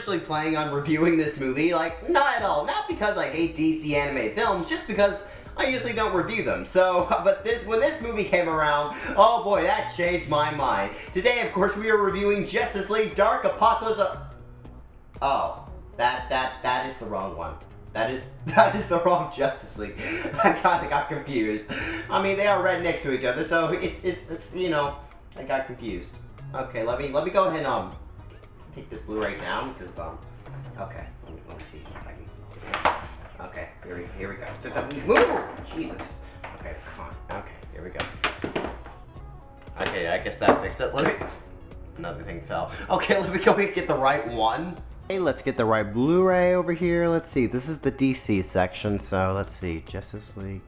originally planning on reviewing this movie, like, not at all. Not because I hate DC animated films, just because I usually don't review them. So, but when this movie came around, oh boy, that changed my mind. Today, of course, we are reviewing Justice League Dark Apocalypse. Oh, that is the wrong one. That is the wrong Justice League. I kinda got confused. I mean, they are right next to each other, so it's you know, I got confused. Okay, let me go ahead and take this Blu-ray down because okay, let me see if I can. Okay, here we go. Move! Jesus. Okay, come on. Okay, here we go. Okay, I guess that fixed it. Another thing fell. Okay, let me go and get the right one. Hey, let's get the right Blu-ray over here. Let's see. This is the DC section, so let's see. Justice League.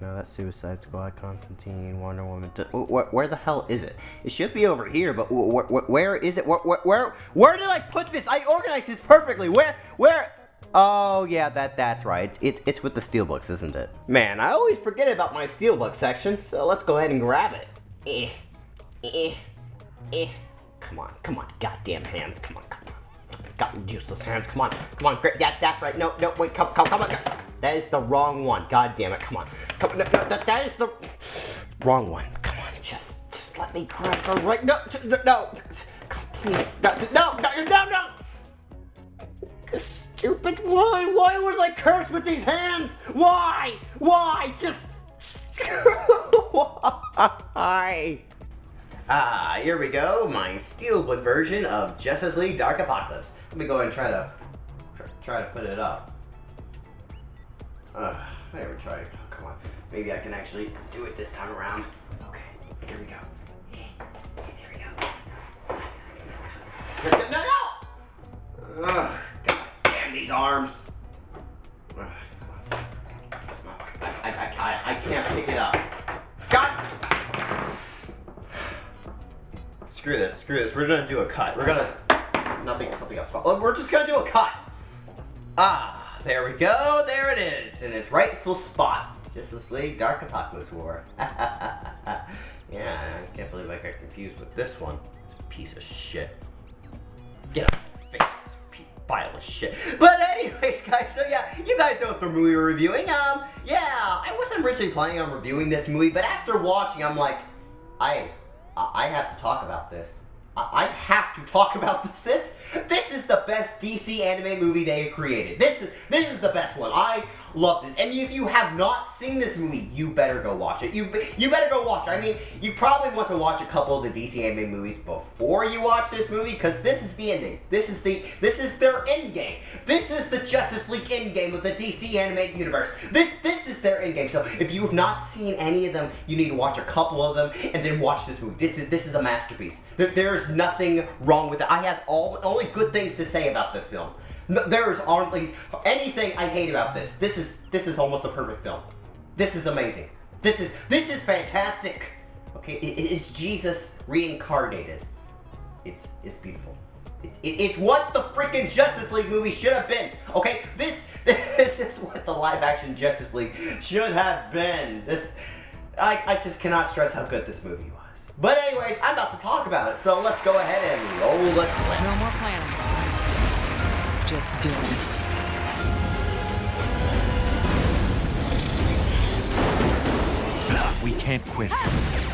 No, that's Suicide Squad, Constantine, Wonder Woman. Where the hell is it? It should be over here, but where is it? Where did I put this? I organized this perfectly. Where? Oh, yeah, that's right. It's with the steelbooks, isn't it? Man, I always forget about my steelbook section, so let's go ahead and grab it. Come on, goddamn hands, come on. Got useless hands, come on, great, yeah, that's right, no, wait, come on, that is the wrong one, god damn it, come on, no, that is the wrong one, come on, just let me grab her right, no, come, please, no, stupid, why was I cursed with these hands, why, just, why? Here we go, my steelbook version of Justice League Dark Apocalypse. Let me go ahead and try to put it up. I never tried. Oh, come on. Maybe I can actually do it this time around. Okay, here we go. There we go. No! Ugh, God damn these arms. Ugh, come on. I can't pick it up. God! Screw this. We're gonna do a cut. We're gonna something else. We're just gonna do a cut. There we go. There it is in its rightful spot. Justice League Dark Apocalypse War. Yeah, I can't believe I got confused with this one. It's a piece of shit. Get out of my face, pile of shit. But anyways, guys. So yeah, you guys know what the movie we're reviewing. Yeah, I wasn't originally planning on reviewing this movie, but after watching, I'm like, I have to talk about this. I have to talk about this. This is the best DC anime movie they have created. This is the best one. I love this. And if you have not seen this movie, you better go watch it. You better go watch it. I mean, you probably want to watch a couple of the DC anime movies before you watch this movie, because this is the ending. This is their end game. This is the Justice League end game of the DC animated universe. This is their end game. So if you have not seen any of them, you need to watch a couple of them and then watch this movie. This is a masterpiece. There's nothing wrong with it. I have only good things to say about this film. There's hardly anything I hate about this. This is almost a perfect film. This is amazing. This is fantastic. Okay, it is Jesus reincarnated. It's beautiful. It's what the freaking Justice League movie should have been. Okay, this is what the live action Justice League should have been. I just cannot stress how good this movie was. But anyways, I'm about to talk about it, so let's go ahead and roll the clip. No more planning. Just do it. We can't quit.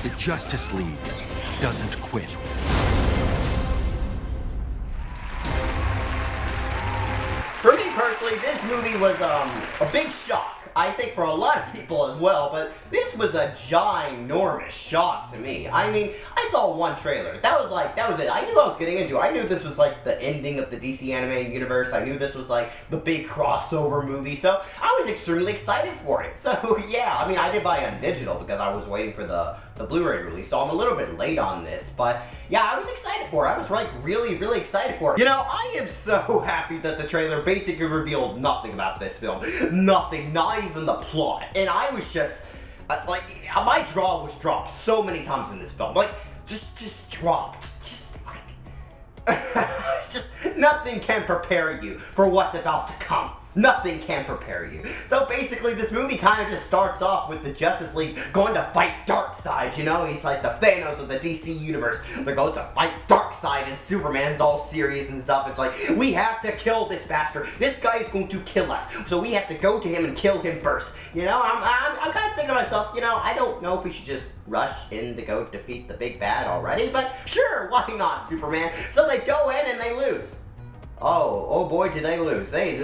The Justice League doesn't quit. For me personally, this movie was a big shock. I think for a lot of people as well, but this was a ginormous shock to me. I mean, I saw one trailer. That was it. I knew what I was getting into. I knew this was like the ending of the DC animated universe. I knew this was like the big crossover movie, so I was extremely excited for it. So yeah, I mean, I did buy it on digital because I was waiting for the Blu-ray release, so I'm a little bit late on this, but yeah, I was excited for it. I was like really excited for it. You know, I am so happy that the trailer basically revealed nothing about this film. Nothing, not even the plot. And I was just, like, my jaw was dropped so many times in this film. Like, just dropped. Just like, just nothing can prepare you for what's about to come. Nothing can prepare you. So basically, this movie kind of just starts off with the Justice League going to fight Darkseid, you know? He's like the Thanos of the DC universe. They're going to fight Darkseid, and Superman's all serious and stuff. It's like, we have to kill this bastard. This guy is going to kill us. So we have to go to him and kill him first. You know, I'm kind of thinking to myself, you know, I don't know if we should just rush in to go defeat the big bad already, but sure, why not, Superman? So they go in and they lose. Oh boy, did they lose. They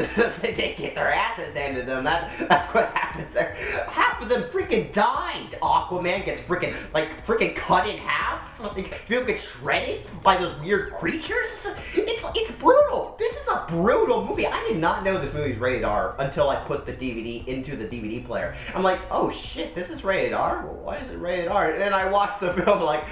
get their asses handed to them. That's what happens there. Half of them freaking died. Aquaman gets freaking cut in half. Like, people get shredded by those weird creatures. It's brutal. This is a brutal movie. I did not know this movie's rated R until I put the DVD into the DVD player. I'm like, oh shit, this is rated R? Well, why is it rated R? And then I watched the film like,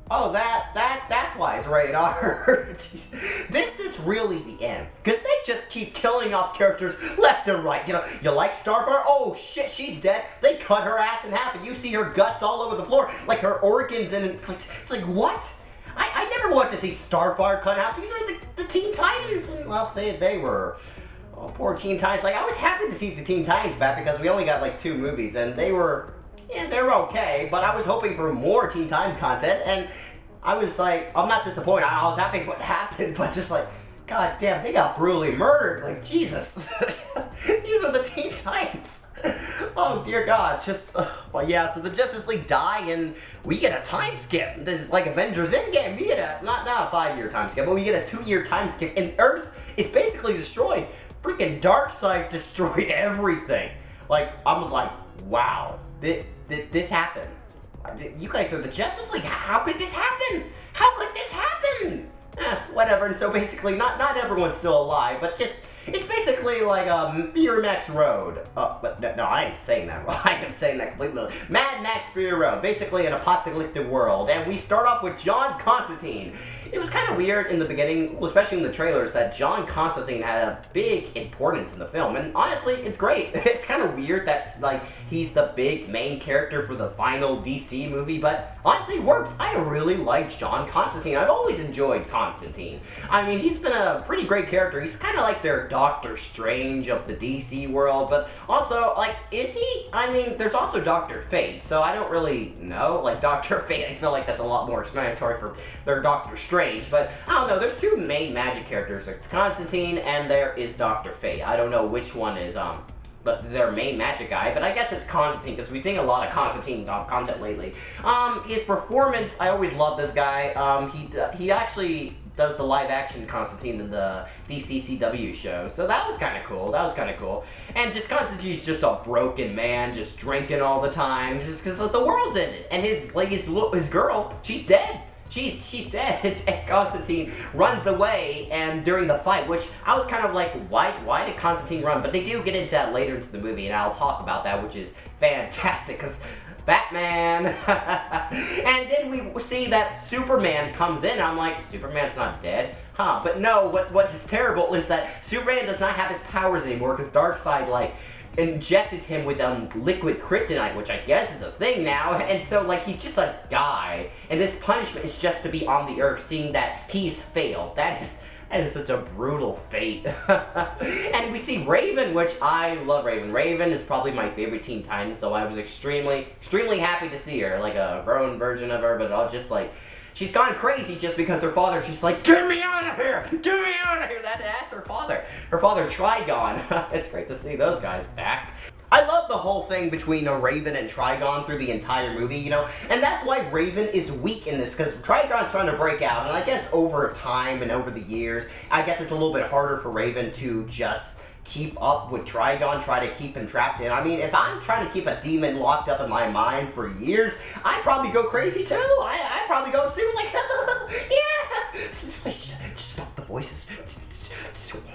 Oh, that's why it's rated R. This is really the end. Because they just keep killing off characters left and right. You know, you like Starfire? Oh shit, she's dead. They cut her ass in half and you see her guts all over the floor. Like her organs and it's like, what? I never want to see Starfire cut out. These are the Teen Titans. And well, they were... Oh, poor Teen Titans. Like, I was happy to see the Teen Titans back because we only got like 2 movies and they were... Yeah, they were okay, but I was hoping for more Teen Titans content, and I was like, I'm not disappointed. I was happy what happened, but just like, god damn, they got brutally murdered. Like, Jesus. These are the Teen Titans. Oh, dear God. Just, well, yeah, so the Justice League die, and we get a time skip. This is like Avengers Endgame. We get a, not a 5-year time skip, but we get a 2-year time skip, and Earth is basically destroyed. Freaking Darkseid destroyed everything. Like, I'm like, wow. This happened. You guys are the Justice League. How could this happen? How could this happen? Whatever. And so basically, not everyone's still alive, but just it's basically like Fury Max Road. But no, I am saying that wrong. I am saying that completely. Mad Max Fury Road. Basically an apocalyptic world, and we start off with John Constantine. It was kind of weird in the beginning, especially in the trailers, that John Constantine had a big importance in the film. And honestly, it's great. It's kind of weird that like he's the big main character for the final DC movie, but honestly, it works. I really like John Constantine. I've always enjoyed Constantine. I mean, he's been a pretty great character. He's kind of like their Doctor Strange of the DC world, but also, like, is he? I mean, there's also Dr. Fate, so I don't really know. Like, Dr. Fate, I feel like that's a lot more explanatory for their Doctor Strange, but I don't know. There's 2 main magic characters. There's Constantine, and there is Dr. Fate. I don't know which one is, their main magic guy, but I guess it's Constantine, because we've seen a lot of Constantine content lately. His performance, I always love this guy. He actually does the live-action Constantine in the DC CW show, so that was kind of cool. And just Constantine's just a broken man, just drinking all the time, just because the world's in it. And his girl, she's dead. She's dead, and Constantine runs away, and during the fight, which I was kind of like, why did Constantine run? But they do get into that later into the movie, and I'll talk about that, which is fantastic, because Batman. And then we see that Superman comes in, and I'm like, Superman's not dead? Huh, but no, what is terrible is that Superman does not have his powers anymore, because Darkseid, like, injected him with liquid kryptonite, which I guess is a thing now, and so like he's just a guy, and this punishment is just to be on the Earth, seeing that he's failed. That is such a brutal fate. And we see Raven, which I love Raven. Raven is probably my favorite Teen Titan, so I was extremely happy to see her, like a grown version of her, but I'll just like, she's gone crazy just because her father, she's like, get me out of here! Get me out of here! That's her father. Her father, Trigon. It's great to see those guys back. I love the whole thing between Raven and Trigon through the entire movie, you know, and that's why Raven is weak in this, because Trigon's trying to break out, and I guess over time and over the years, I guess it's a little bit harder for Raven to just keep up with Trigon, try to keep him trapped in. I mean, if I'm trying to keep a demon locked up in my mind for years, I'd probably go crazy too. I'd probably go super like, yeah, just stop the voices.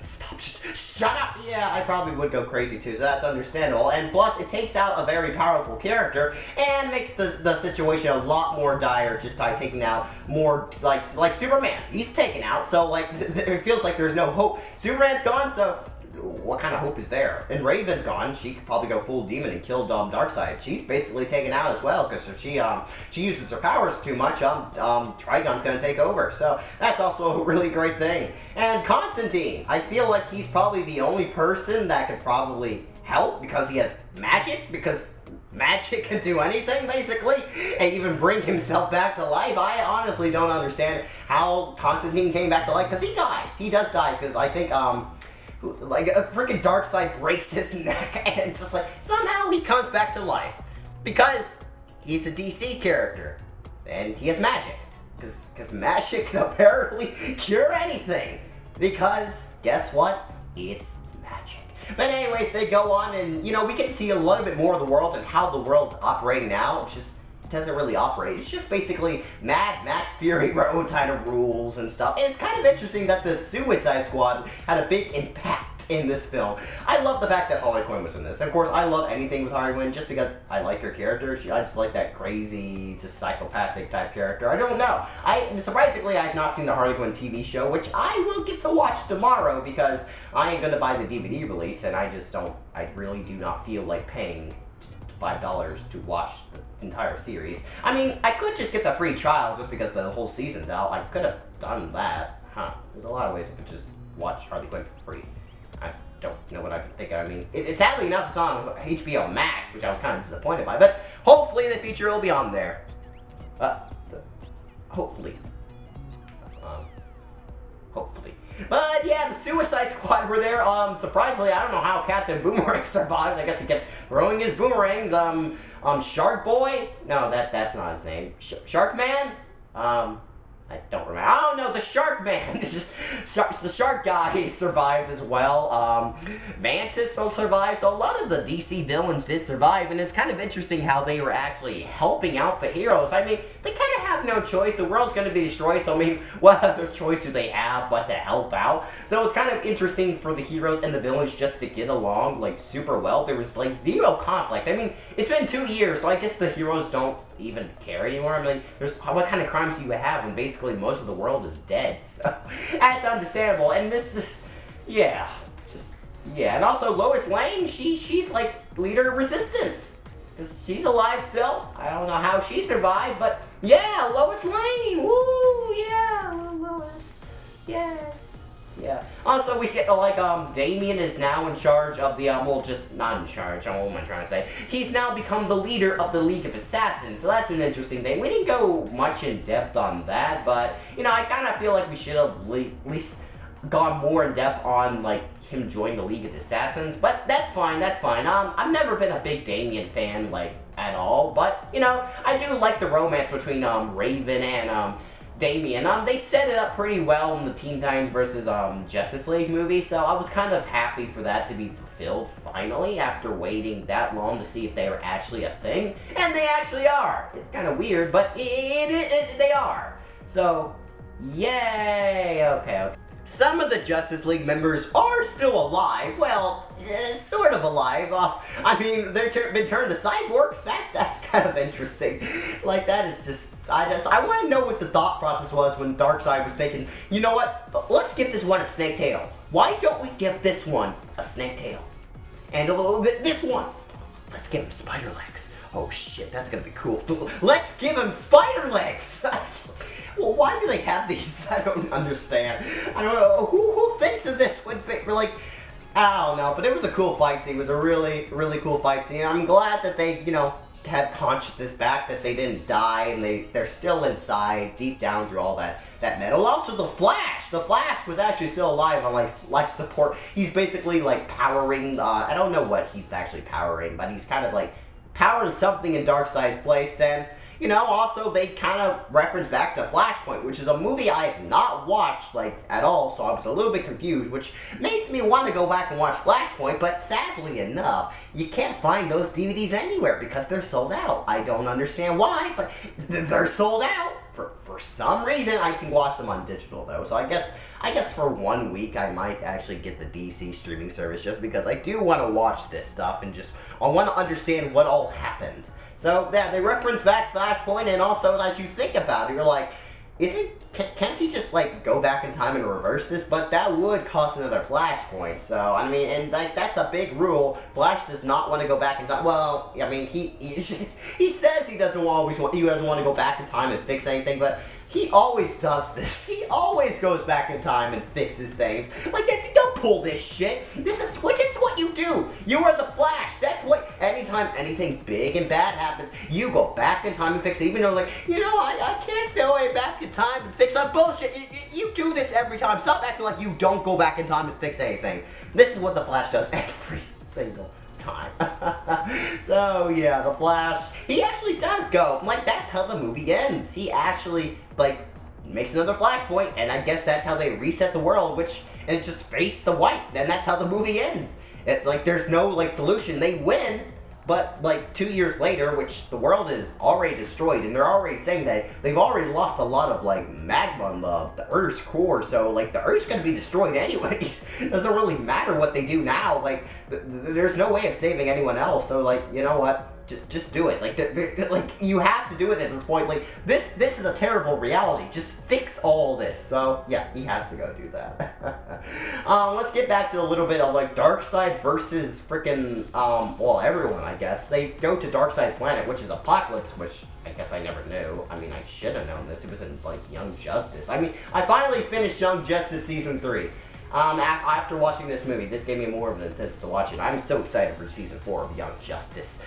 Stop, just shut up. Yeah, I probably would go crazy too, so that's understandable. And plus, it takes out a very powerful character and makes the situation a lot more dire just by taking out more, like Superman. He's taken out, so like, it feels like there's no hope. Superman's gone, so what kind of hope is there? And Raven's gone. She could probably go full demon and kill Darkseid. She's basically taken out as well, because if she uses her powers too much, Trigon's gonna take over. So that's also a really great thing. And Constantine, I feel like he's probably the only person that could probably help, because he has magic, because magic can do anything, basically, and even bring himself back to life. I honestly don't understand how Constantine came back to life, because he dies. He does die, because I think, like, a freaking Darkseid breaks his neck, and it's just like, somehow he comes back to life, because he's a DC character, and he has magic, because magic can apparently cure anything, because, guess what? It's magic. But anyways, they go on and, you know, we get to see a little bit more of the world and how the world's operating now. It just doesn't really operate. It's just basically Mad Max Fury Road kind of rules and stuff. And it's kind of interesting that the Suicide Squad had a big impact in this film. I love the fact that Harley Quinn was in this. Of course, I love anything with Harley Quinn just because I like her character. I just like that crazy, just psychopathic type character. I don't know. Surprisingly, I have not seen the Harley Quinn TV show, which I will get to watch tomorrow because I ain't gonna buy the DVD release, and I really do not feel like paying $5 to watch the entire series. I mean, I could just get the free trial just because the whole season's out. I could have done that. There's a lot of ways I could just watch Harley Quinn for free. I don't know what I've been thinking. I mean, sadly enough, it's on HBO Max, which I was kind of disappointed by, but hopefully in the future it'll be on there. Hopefully. Hopefully. But yeah, the Suicide Squad were there. Surprisingly, I don't know how Captain Boomerang survived. I guess he kept throwing his boomerangs. Shark Boy? No, that's not his name. Shark Man? I don't remember. Oh no, the Shark Man. The Shark guy survived as well. Mantis survived. So a lot of the DC villains did survive, and it's kind of interesting how they were actually helping out the heroes. I mean, they kind of have no choice. The world's going to be destroyed, so I mean, what other choice do they have but to help out? So it's kind of interesting for the heroes and the villains just to get along, like, super well. There was, like, zero conflict. I mean, it's been 2 years, so I guess the heroes don't even care anymore. I mean, what kind of crimes do you have when basically most of the world is dead? So that's understandable. And this is, yeah, and also Lois Lane, she's like leader of resistance, because she's alive still. I don't know how she survived, but yeah, Lois Lane, woo, yeah, Lois, yeah. Also, we get, like, Damian is now in charge of the, well, just not in charge, what am I trying to say? He's now become the leader of the League of Assassins, so that's an interesting thing. We didn't go much in depth on that, but, you know, I kind of feel like we should have at least gone more in depth on, like, him joining the League of Assassins, but that's fine. I've never been a big Damian fan, like, at all, but, you know, I do like the romance between, Raven and, Damian. They set it up pretty well in the Teen Titans versus Justice League movie, so I was kind of happy for that to be fulfilled finally after waiting that long to see if they were actually a thing, and they actually are. It's kind of weird, but they are. So, yay! Okay. Some of the Justice League members are still alive. Well, sort of alive. I mean, they've been turned to cyborgs. That's kind of interesting. Like, that is just... I want to know what the thought process was when Darkseid was thinking, you know what? Let's give this one a snake tail. Why don't we give this one a snake tail? And this one, let's give him spider legs. Oh shit, that's gonna be cool. Let's give him spider legs! Well, why do they have these? I don't understand. I don't know. Who thinks of this? We're like, I don't know. But it was a cool fight scene. It was a really, really cool fight scene. I'm glad that they, you know, had consciousness back, that they didn't die, and they're still inside, deep down through all that metal. Also, the Flash was actually still alive on, like, life support. He's basically, like, powering, I don't know what he's actually powering, but he's kind of, like, powering something in Darkseid's place. And, you know, also they kind of reference back to Flashpoint, which is a movie I have not watched, like, at all, so I was a little bit confused, which makes me want to go back and watch Flashpoint, but sadly enough, you can't find those DVDs anywhere because they're sold out. I don't understand why, but they're sold out. For some reason, I can watch them on digital, though, so I guess for 1 week I might actually get the DC streaming service, just because I do want to watch this stuff, and I want to understand what all happened. So, yeah, they reference back Flashpoint, and also, as you think about it, you're like, Can't he just, like, go back in time and reverse this? But that would cost another flashpoint, so, I mean, and, like, that's a big rule. Flash does not want to go back in time. Well, I mean, he says he doesn't want to go back in time and fix anything, but he always does this. He always goes back in time and fixes things. Like, don't pull this shit. This is what you do. You are the Flash. That's what, anytime anything big and bad happens, you go back in time and fix it. Even though, like, I can't go way back in time and fix that bullshit. You do this every time. Stop acting like you don't go back in time and fix anything. This is what the Flash does every single time. So yeah, the Flash, he actually does go, like, that's how the movie ends. He actually, like, makes another flashpoint, and I guess that's how they reset the world, and it just fades to white, and that's how the movie ends. Like, there's no, like, solution. They win, but, like, 2 years later, which the world is already destroyed, and they're already saying that they've already lost a lot of, like, magma in the Earth's core, so, like, the Earth's gonna be destroyed anyways. Doesn't really matter what they do now. Like, there's no way of saving anyone else, so, like, you know what? Just do it. Like, like, you have to do it at this point. Like, this is a terrible reality. Just fix all this. So, yeah, he has to go do that. Let's get back to a little bit of, like, Darkseid versus freaking, well, everyone, I guess. They go to Darkseid's planet, which is Apokolips, which I guess I never knew. I mean, I should have known this. It was in, like, Young Justice. I mean, I finally finished Young Justice Season 3. After watching this movie, this gave me more of an incentive to watch it. I'm so excited for Season 4 of Young Justice.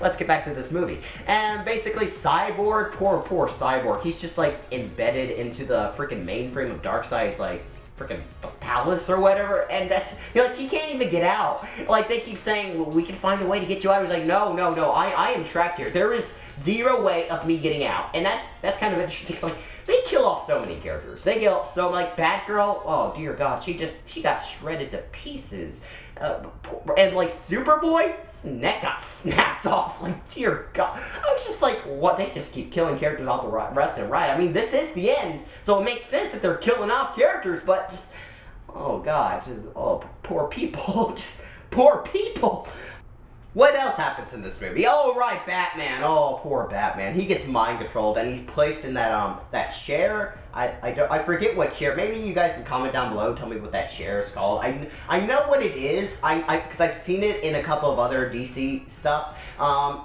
Let's get back to this movie. And basically, Cyborg, poor Cyborg, he's just, like, embedded into the freaking mainframe of Darkseid's, like, freaking palace or whatever, and that's, like, he can't even get out. Like, they keep saying, well, we can find a way to get you out. He's like, no, I am trapped here. There is zero way of me getting out. And that's kind of interesting. Like, they kill off so many characters. They kill so, like, Batgirl, oh dear God, she got shredded to pieces. And, like, Superboy, his neck got snapped off. Like, dear God. I was just like, what? They just keep killing characters off the left and right. I mean, this is the end, so it makes sense that they're killing off characters, but just, oh God, just, oh, poor people. Just, poor people. What else happens in this movie? Oh, right, Batman. Oh, poor Batman. He gets mind controlled, and he's placed in that chair. I forget what chair. Maybe you guys can comment down below. Tell me what that chair is called. I know what it is. Because I've seen it in a couple of other DC stuff.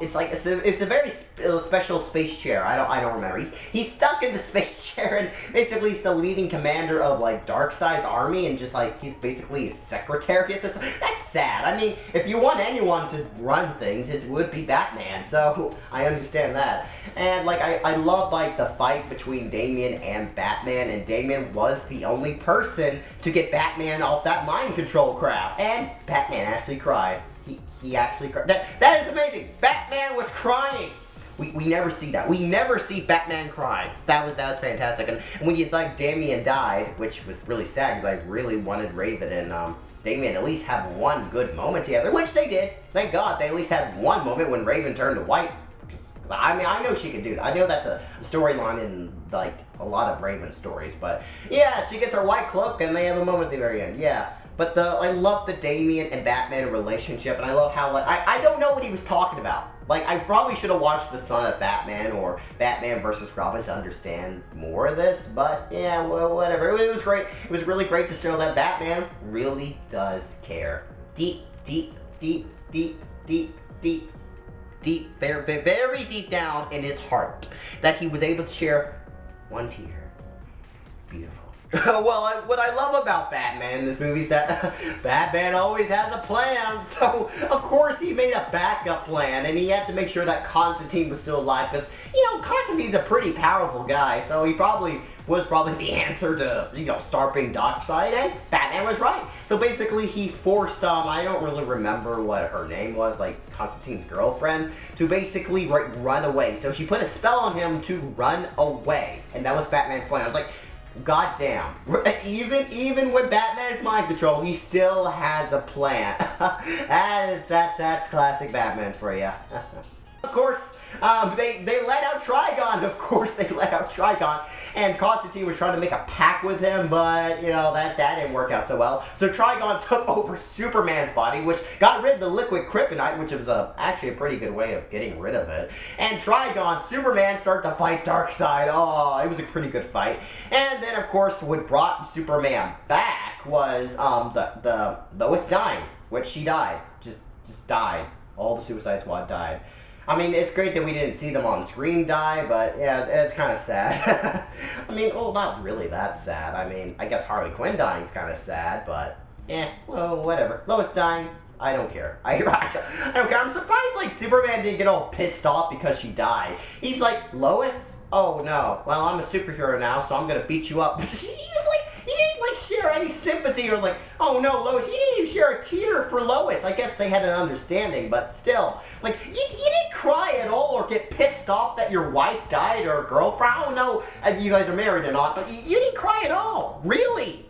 It's like it's a very special space chair. I don't remember. He's stuck in the space chair, and basically he's the leading commander of, like, Darkseid's army, and just, like, he's basically his secretary at this. That's sad. I mean, if you want anyone to run things, it would be Batman. So I understand that. And, like, I love, like, the fight between Damian and Batman, and Damian was the only person to get Batman off that mind control crap. And Batman actually cried. He actually cried. That is amazing. Batman was crying. We never see that. We never see Batman cry. That was fantastic. And when you think Damian died, which was really sad because I really wanted Raven and Damian at least have one good moment together, which they did. Thank God they at least had one moment when Raven turned to white. I mean, I know she can do that. I know that's a storyline in, like, a lot of Raven stories, but yeah, she gets her white cloak and they have a moment at the very end. Yeah, but I love the Damian and Batman relationship, and I love how, like, I don't know what he was talking about. Like, I probably should have watched The Son of Batman or Batman vs. Robin to understand more of this, but yeah, well, whatever. It was great. It was really great to show that Batman really does care. Deep, very, very deep down in his heart, that he was able to share one tear. Beautiful. Well, what I love about Batman in this movie is that Batman always has a plan, so of course he made a backup plan, and he had to make sure that Constantine was still alive, because, Constantine's a pretty powerful guy, so he was probably the answer to, stopping Darkseid, and Batman was right. So basically he forced, I don't really remember what her name was, like Constantine's girlfriend, to basically run away. So she put a spell on him to run away, and that was Batman's plan. I was like, God damn. Even when Batman's mind control, he still has a plan. That's classic Batman for you. Of course, they let out Trigon. Of course, they let out Trigon, and Constantine was trying to make a pact with him, but you know that didn't work out so well. So Trigon took over Superman's body, which got rid of the liquid kryptonite, which was actually a pretty good way of getting rid of it. And Trigon, Superman started to fight Darkseid. Oh, it was a pretty good fight. And then, of course, what brought Superman back was the Lois dying, which she died, just died. All the Suicide Squad died. I mean, it's great that we didn't see them on screen die, but yeah, it's kind of sad. I mean, well, not really that sad. I mean, I guess Harley Quinn dying is kind of sad, but well, whatever. Lois dying, I don't care. I don't care. I'm surprised, like, Superman didn't get all pissed off because she died. He was like, Lois? Oh, no. Well, I'm a superhero now, so I'm gonna beat you up. But he didn't, like, share any sympathy or, like, oh, no, Lois. He didn't even share a tear for Lois. I guess they had an understanding, but still. Like, you didn't cry at all or get pissed off that your wife died or girlfriend. I don't know if you guys are married or not, but you didn't cry at all. Really?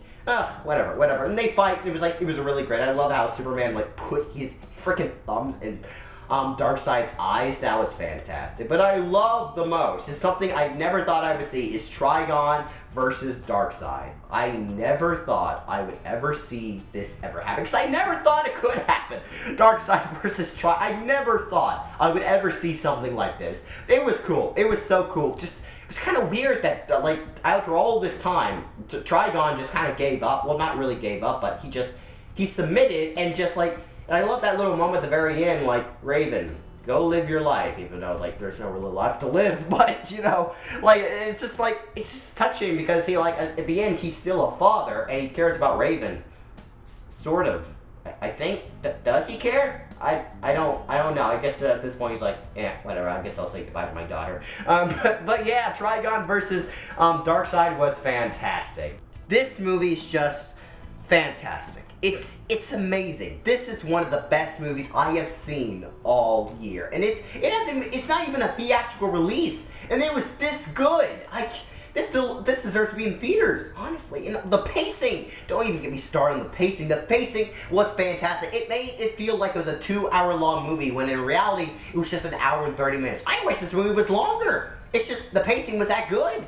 Whatever. And they fight. It was really great. I love how Superman, like, put his freaking thumbs in Darkseid's eyes. That was fantastic. But I love the most, it's something I never thought I would see, is Trigon versus Darkseid. I never thought I would ever see this ever happen, because I never thought it could happen. Darkseid versus Trigon. I never thought I would ever see something like this. It was cool. It was so cool. Just, it was kind of weird that, like, after all this time, Trigon just kind of gave up. Well, not really gave up, but he submitted, and just, like, and I love that little moment at the very end, like, Raven, go live your life, even though, like, there's no really life to live, but, you know, like, it's just touching, because he, like, at the end, he's still a father, and he cares about Raven, sort of, I think. Does he care? I don't know. I guess at this point he's like, whatever, I guess I'll say goodbye to my daughter. But yeah, Trigon versus Darkseid was fantastic. This movie is just fantastic. It's amazing. This is one of the best movies I have seen all year, and it's not even a theatrical release, and it was this good. This deserves to be in theaters, honestly. And the pacing, don't even get me started on the pacing. The pacing was fantastic. It made it feel like it was a 2-hour-long movie, when in reality, it was just an hour and 30 minutes. I wish this movie was longer. It's just, the pacing was that good.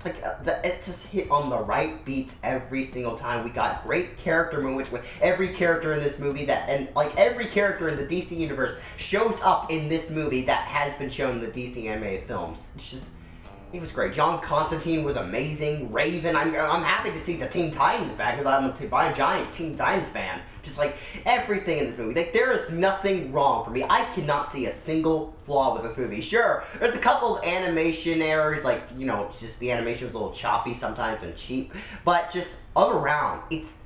It just hit on the right beats every single time. We got great character moments with every character in this movie, and like every character in the DC universe shows up in this movie that has been shown in the DC animated films. It was great. John Constantine was amazing. Raven, I'm happy to see the Teen Titans back, because I'm a giant Teen Titans fan. Just like everything in this movie. Like, there is nothing wrong for me. I cannot see a single flaw with this movie. Sure, there's a couple of animation errors, like, you know, just the animation was a little choppy sometimes and cheap. But just all around, it's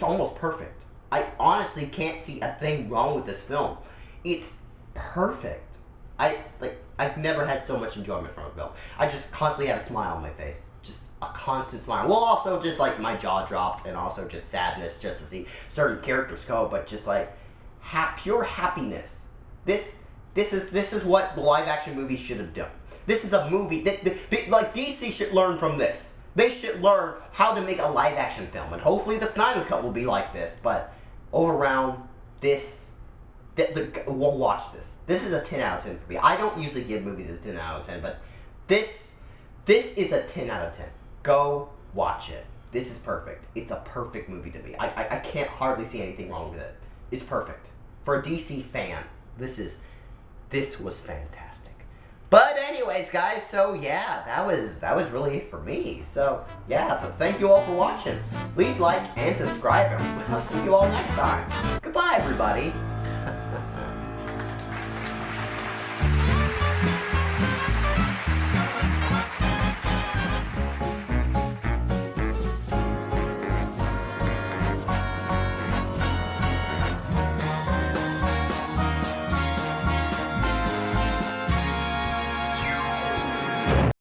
almost perfect. I honestly can't see a thing wrong with this film. It's perfect. I've never had so much enjoyment from a film. I just constantly had a smile on my face. Just a constant smile. Well, also just like my jaw dropped, and also just sadness just to see certain characters go, but just like pure happiness. This is what the live action movie should have done. This is a movie that like DC should learn from this. They should learn how to make a live action film, and hopefully the Snyder Cut will be like this. But all around, we'll watch this. This is a 10 out of 10 for me. I don't usually give movies a 10 out of 10, but this is a 10 out of 10. Go watch it. This is perfect. It's a perfect movie to me. I can't hardly see anything wrong with it. It's perfect. For a DC fan, this was fantastic. But anyways, guys, so yeah, that was really it for me. So yeah, so thank you all for watching. Please like and subscribe, and we'll see you all next time. Goodbye, everybody.